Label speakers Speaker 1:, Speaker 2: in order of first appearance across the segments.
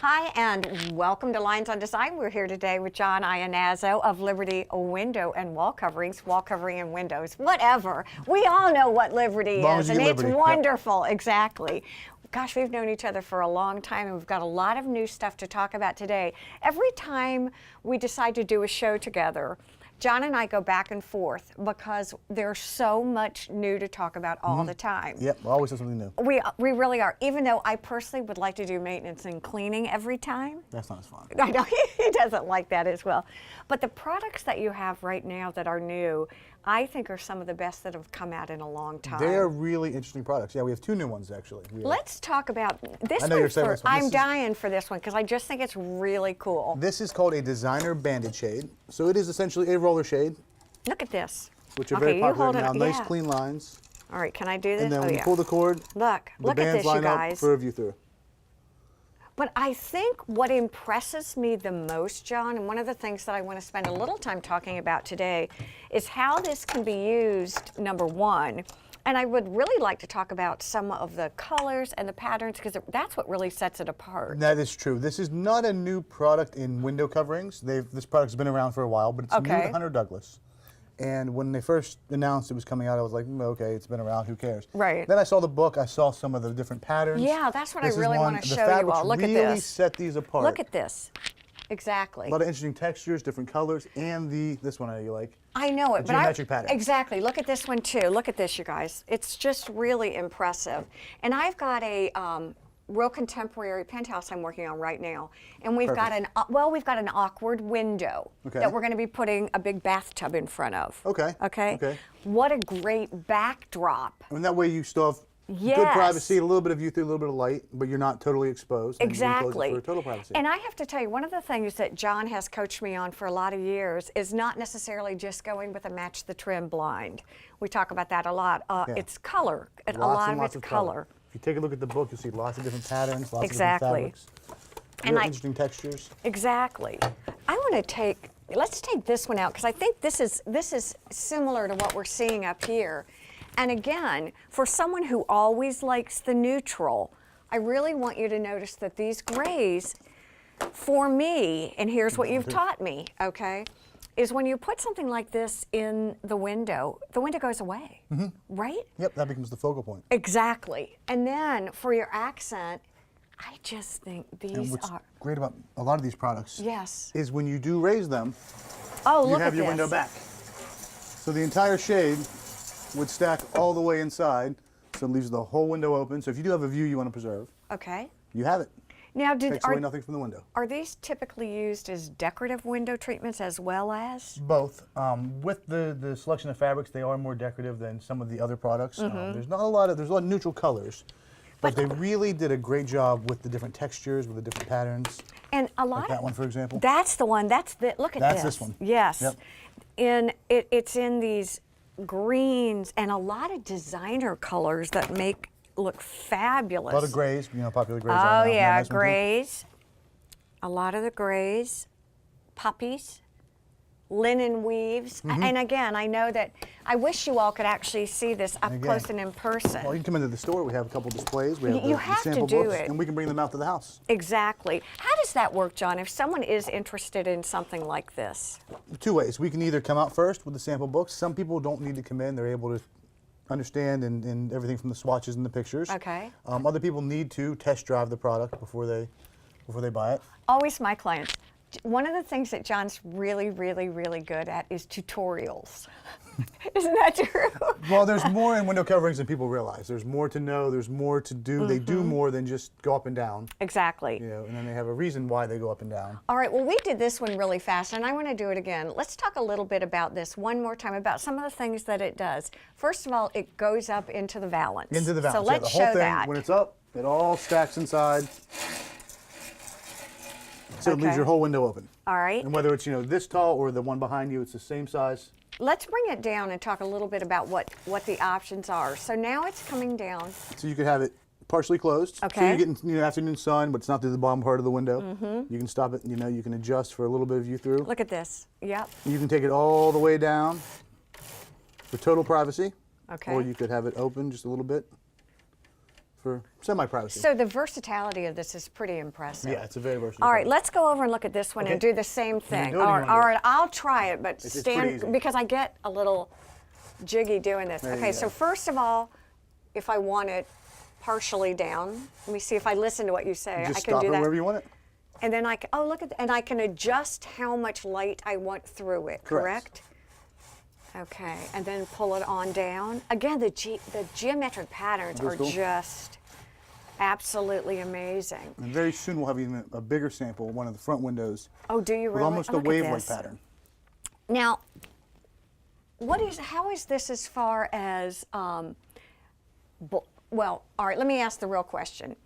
Speaker 1: Hi, and welcome to Lines on Design. We're here today with John Iannazzo of Liberty Window and Wall Coverings, wall covering and windows, whatever. We all know what Liberty is, and it's wonderful. Yep. Exactly. Gosh, we've known each other for a long time, and we've got a lot of new stuff to talk about today. Every time we decide to do a show together, John and I go back and forth because there's so much new to talk about all the time.
Speaker 2: Yep, always have something new.
Speaker 1: We really are, even though I personally would like to do maintenance and cleaning every time.
Speaker 2: That's not as fun.
Speaker 1: I know, he doesn't like that as well. But the products that you have right now that are new, I think are some of the best that have come out in a long time.
Speaker 2: They're really interesting products. Yeah, we have two new ones actually.
Speaker 1: Let's talk about this
Speaker 2: one. I know you're saying this one.
Speaker 1: I'm dying for this one because I just think it's really cool.
Speaker 2: This is called a designer banded shade. So it is essentially a roller shade.
Speaker 1: Look at this.
Speaker 2: Which are very popular now. Nice clean lines.
Speaker 1: All right, can I do this?
Speaker 2: And then when you pull the cord,
Speaker 1: look at this, you guys.
Speaker 2: For a view through.
Speaker 1: But I think what impresses me the most, John, and one of the things that I want to spend a little time talking about today, is how this can be used, number one. And I would really like to talk about some of the colors and the patterns, because that's what really sets it apart.
Speaker 2: That is true. This is not a new product in window coverings. This product's been around for a while, but it's new to Hunter Douglas. And when they first announced it was coming out, I was like, okay, it's been around, who cares?
Speaker 1: Right.
Speaker 2: Then I saw the book, I saw some of the different patterns.
Speaker 1: Yeah, that's what I really want to show you all. Look at this.
Speaker 2: Really set these apart.
Speaker 1: Look at this. Exactly.
Speaker 2: A lot of interesting textures, different colors, and this one I know you like.
Speaker 1: I know it, but
Speaker 2: geometric pattern.
Speaker 1: Exactly. Look at this one too. Look at this, you guys. It's just really impressive. And I've got a real contemporary penthouse I'm working on right now, and we've got an awkward window that we're going to be putting a big bathtub in front of. Okay. What a great backdrop.
Speaker 2: And that way you still have good privacy, a little bit of view through, a little bit of light, but you're not totally exposed.
Speaker 1: Exactly.
Speaker 2: For total privacy.
Speaker 1: And I have to tell you, one of the things that John has coached me on for a lot of years is not necessarily just going with a match the trim blind. We talk about that a lot. It's color. A lot of it's color.
Speaker 2: If you take a look at the book, you'll see lots of different patterns, lots of different fabrics, and interesting textures.
Speaker 1: Exactly. I want to let's take this one out because I think this is similar to what we're seeing up here. And again, for someone who always likes the neutral, I really want you to notice that these grays, for me, and here's what you've taught me, okay, is when you put something like this in the window goes away, right?
Speaker 2: Yep, that becomes the focal point.
Speaker 1: Exactly. And then for your accent, I just think these
Speaker 2: what's great about a lot of these products is when you do raise them,
Speaker 1: you
Speaker 2: have your window back. So the entire shade would stack all the way inside, so it leaves the whole window open. So if you do have a view you want to preserve, you have it.
Speaker 1: Now,
Speaker 2: takes away nothing from the window.
Speaker 1: Are these typically used as decorative window treatments as well as?
Speaker 2: Both. With the selection of fabrics, they are more decorative than some of the other products. There's a lot of neutral colors, but they really did a great job with the different textures, with the different patterns.
Speaker 1: And a lot
Speaker 2: like that one, for example.
Speaker 1: That's the one. Look at this.
Speaker 2: That's this one.
Speaker 1: Yes. Yep. It's in these greens and a lot of designer colors that look fabulous.
Speaker 2: A lot of grays, popular grays.
Speaker 1: Oh yeah, nice grays. A lot of the grays, puppies, linen weaves. And again, I know that I wish you all could actually see this up close and in person.
Speaker 2: Well, you can come into the store. We have a couple displays. We have
Speaker 1: you
Speaker 2: the sample
Speaker 1: to do
Speaker 2: books,
Speaker 1: it.
Speaker 2: and we can bring them out to the house.
Speaker 1: Exactly. How does that work, John, if someone is interested in something like this?
Speaker 2: Two ways. We can either come out first with the sample books. Some people don't need to come in. They're able to understand and everything from the swatches and the pictures.
Speaker 1: Okay.
Speaker 2: Other people need to test drive the product before they buy it.
Speaker 1: Always my clients. One of the things that John's really, really, really good at is tutorials. Isn't that true?
Speaker 2: Well, there's more in window coverings than people realize. There's more to know. There's more to do. They do more than just go up and down.
Speaker 1: Exactly.
Speaker 2: And then they have a reason why they go up and down.
Speaker 1: All right. Well, we did this one really fast, and I want to do it again. Let's talk a little bit about this one more time, about some of the things that it does. First of all, it goes up into the valance.
Speaker 2: Into the valance.
Speaker 1: So let's
Speaker 2: the whole
Speaker 1: show
Speaker 2: thing,
Speaker 1: that.
Speaker 2: When it's up, it all stacks inside. So it leaves your whole window open.
Speaker 1: All right.
Speaker 2: And whether it's this tall or the one behind you, it's the same size.
Speaker 1: Let's bring it down and talk a little bit about what the options are. So now it's coming down.
Speaker 2: So you could have it partially closed.
Speaker 1: Okay.
Speaker 2: So you're getting afternoon sun, but it's not through the bottom part of the window. You can stop it. You can adjust for a little bit of view through.
Speaker 1: Look at this. Yep.
Speaker 2: You can take it all the way down for total privacy.
Speaker 1: Okay.
Speaker 2: Or you could have it open just a little bit for semi-privacy.
Speaker 1: So the versatility of this is pretty impressive.
Speaker 2: Yeah, it's a very versatile.
Speaker 1: All right,
Speaker 2: product.
Speaker 1: let's go over and look at this one and do the same thing.
Speaker 2: do it,
Speaker 1: All
Speaker 2: you wanna do
Speaker 1: right, I'll try it, but
Speaker 2: It's pretty easy.
Speaker 1: because I get a little jiggy doing this.
Speaker 2: There you
Speaker 1: Okay,
Speaker 2: go.
Speaker 1: so first of all, if I want it partially down, let me see if I listen to what you say.
Speaker 2: Just
Speaker 1: I can
Speaker 2: stop
Speaker 1: do
Speaker 2: it
Speaker 1: that.
Speaker 2: wherever you want it.
Speaker 1: And then oh, look at, and I can adjust how much light I want through it, correct? Okay, and then pull it on down. Again, the geometric patterns are
Speaker 2: cool.
Speaker 1: just absolutely amazing.
Speaker 2: And very soon we'll have even a bigger sample, one of the front windows.
Speaker 1: Oh, do you
Speaker 2: With
Speaker 1: really?
Speaker 2: almost a
Speaker 1: Look at
Speaker 2: wave-like
Speaker 1: this.
Speaker 2: pattern.
Speaker 1: Now, how is this as far as, well, all right, let me ask the real question.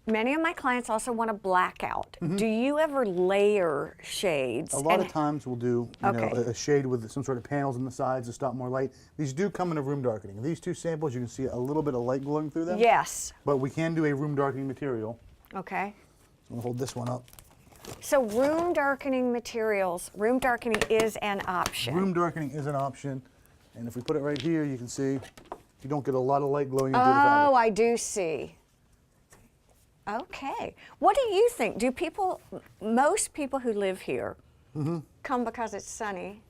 Speaker 1: Many of my clients also want a blackout. Do you ever layer shades?
Speaker 2: A lot of times we'll do you know,
Speaker 1: Okay.
Speaker 2: a shade with some sort of panels on the sides to stop more light. These do come in a room darkening. These two samples, you can see a little bit of light glowing through them.
Speaker 1: Yes.
Speaker 2: But we can do a room darkening material.
Speaker 1: Okay.
Speaker 2: So I'll hold this one up.
Speaker 1: So room darkening materials, room darkening is an option.
Speaker 2: Room darkening is an option. And if we put it right here, you can see you don't get a lot of light glowing into the
Speaker 1: Oh,
Speaker 2: fabric.
Speaker 1: I do see. Okay. What do you think? Do most people who live here come because it's sunny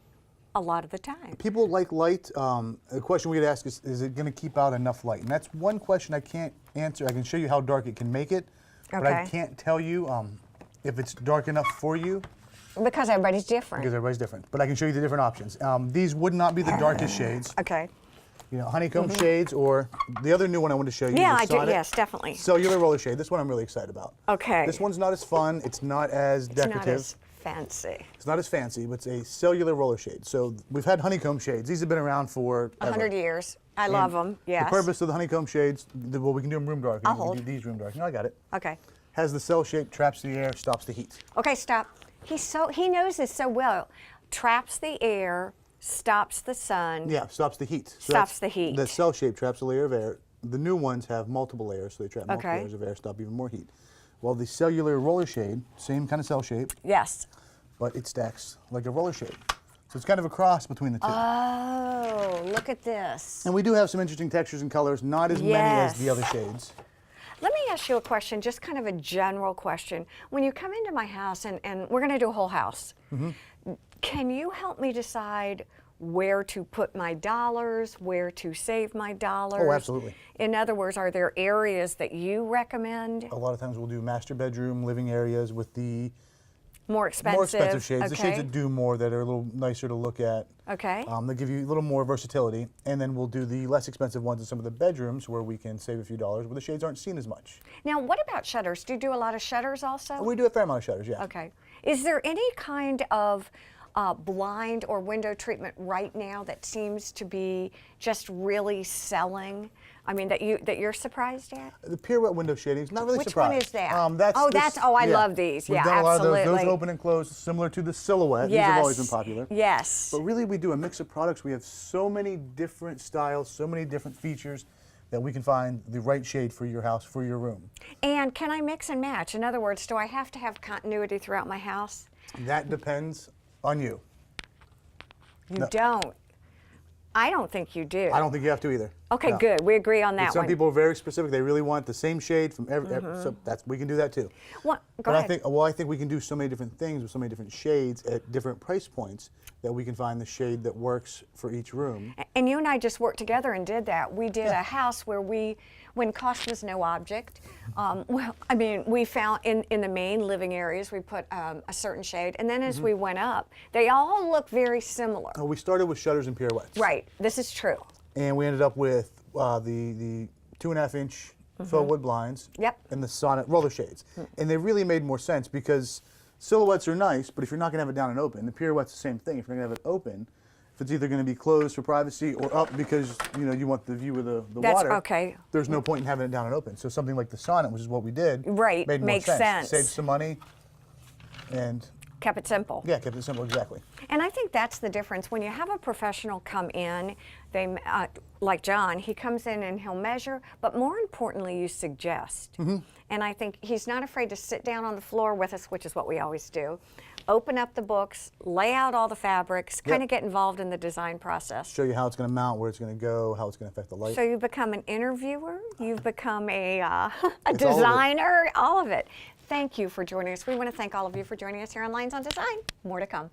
Speaker 1: a lot of the time?
Speaker 2: People like light. The question we get asked is it going to keep out enough light? And that's one question I can't answer. I can show you how dark it can make it, but I
Speaker 1: Okay.
Speaker 2: can't tell you if it's dark enough for you
Speaker 1: Because everybody's different.
Speaker 2: because everybody's different. But I can show you the different options. These would not be the darkest shades.
Speaker 1: Okay.
Speaker 2: You know, honeycomb shades, or the other new one I wanted to show you.
Speaker 1: Yeah,
Speaker 2: is
Speaker 1: I do.
Speaker 2: Sonnet
Speaker 1: Yes, definitely.
Speaker 2: Cellular roller shade. This one I'm really excited about.
Speaker 1: Okay.
Speaker 2: This one's not as fun. It's not as
Speaker 1: It's
Speaker 2: decorative.
Speaker 1: not as fancy.
Speaker 2: It's not as fancy, but it's a cellular roller shade. So we've had honeycomb shades. These have been around for
Speaker 1: 100 years. I love them. Yes.
Speaker 2: The purpose of the honeycomb shades, well, we can do them room darkening.
Speaker 1: I'll
Speaker 2: We
Speaker 1: hold.
Speaker 2: can do these room darkening. I got it.
Speaker 1: Okay.
Speaker 2: Has the cell shape, traps the air, stops the heat.
Speaker 1: Okay, stop. He knows this so well. Traps the air, stops the sun.
Speaker 2: Yeah, stops the heat. So
Speaker 1: Stops
Speaker 2: that's-
Speaker 1: the heat.
Speaker 2: The cell shape traps a layer of air. The new ones have multiple layers, so they trap multiple
Speaker 1: Okay.
Speaker 2: layers of air, stop even more heat. While the cellular roller shade, same kind of cell shape,
Speaker 1: Yes.
Speaker 2: but it stacks like a roller shade. So it's kind of a cross between the two.
Speaker 1: Oh, look at this.
Speaker 2: And we do have some interesting textures and colors, not as many as the
Speaker 1: Yes.
Speaker 2: other shades.
Speaker 1: Let me ask you a question, just kind of a general question. When you come into my house, and we're going to do a whole house, can you help me decide where to put my dollars, where to save my dollars?
Speaker 2: Oh, absolutely.
Speaker 1: In other words, are there areas that you recommend?
Speaker 2: A lot of times we'll do master bedroom, living areas with the
Speaker 1: More expensive?
Speaker 2: more expensive shades, the shades
Speaker 1: Okay.
Speaker 2: that do more, that are a little nicer to look at.
Speaker 1: Okay.
Speaker 2: They give you a little more versatility. And then we'll do the less expensive ones in some of the bedrooms where we can save a few dollars, where the shades aren't seen as much.
Speaker 1: Now, what about shutters? Do you do a lot of shutters also?
Speaker 2: We do a fair amount of shutters, yeah.
Speaker 1: Okay. Is there any kind of blind or window treatment right now that seems to be just really selling? I mean, that you're surprised at?
Speaker 2: The pirouette window shading is not really
Speaker 1: Which
Speaker 2: surprised.
Speaker 1: one is that?
Speaker 2: That's
Speaker 1: I love these.
Speaker 2: We've
Speaker 1: Yeah,
Speaker 2: done a lot of those.
Speaker 1: absolutely.
Speaker 2: Those open and close, similar to the silhouette.
Speaker 1: Yes.
Speaker 2: These have always been popular.
Speaker 1: Yes.
Speaker 2: But really, we do a mix of products. We have so many different styles, so many different features that we can find the right shade for your house, for your room.
Speaker 1: And can I mix and match? In other words, do I have to have continuity throughout my house?
Speaker 2: That depends on you.
Speaker 1: You
Speaker 2: No.
Speaker 1: don't. I don't think you do.
Speaker 2: I don't think you have to either.
Speaker 1: Okay,
Speaker 2: No.
Speaker 1: good. We agree on that
Speaker 2: Some
Speaker 1: one.
Speaker 2: people are very specific. They really want the same shade from every. So we can do that too.
Speaker 1: Go
Speaker 2: But
Speaker 1: ahead.
Speaker 2: I think we can do so many different things with so many different shades at different price points that we can find the shade that works for each room.
Speaker 1: And you and I just worked together and did that. We did a house where when cost was no object, we found in the main living areas, we put a certain shade. And then as we went up, they all look very similar.
Speaker 2: We started with shutters and pirouettes.
Speaker 1: Right, this is true.
Speaker 2: And we ended up with the 2.5-inch faux wood blinds.
Speaker 1: Yep.
Speaker 2: And the Sonnet roller shades. And they really made more sense because silhouettes are nice, but if you're not going to have it down and open, the pirouette's the same thing. If you're going to have it open, if it's either going to be closed for privacy or up because you want the view of the
Speaker 1: That's
Speaker 2: water,
Speaker 1: okay.
Speaker 2: there's no point in having it down and open. So something like the Sonnet, which is what we did,
Speaker 1: Right,
Speaker 2: made more
Speaker 1: makes sense.
Speaker 2: Saved some money, and
Speaker 1: Kept it simple.
Speaker 2: yeah, kept it simple, exactly.
Speaker 1: And I think that's the difference. When you have a professional come in, they like John, he comes in and he'll measure, but more importantly, you suggest. And I think he's not afraid to sit down on the floor with us, which is what we always do, open up the books, lay out all the fabrics, kind
Speaker 2: Yep.
Speaker 1: of get involved in the design process.
Speaker 2: Show you how it's going to mount, where it's going to go, how it's going to affect the light.
Speaker 1: So you become an interviewer, you've become a
Speaker 2: It's
Speaker 1: designer, all of it. Thank you for joining us. We want to thank all of you for joining us here on Lynes on Design. More to come.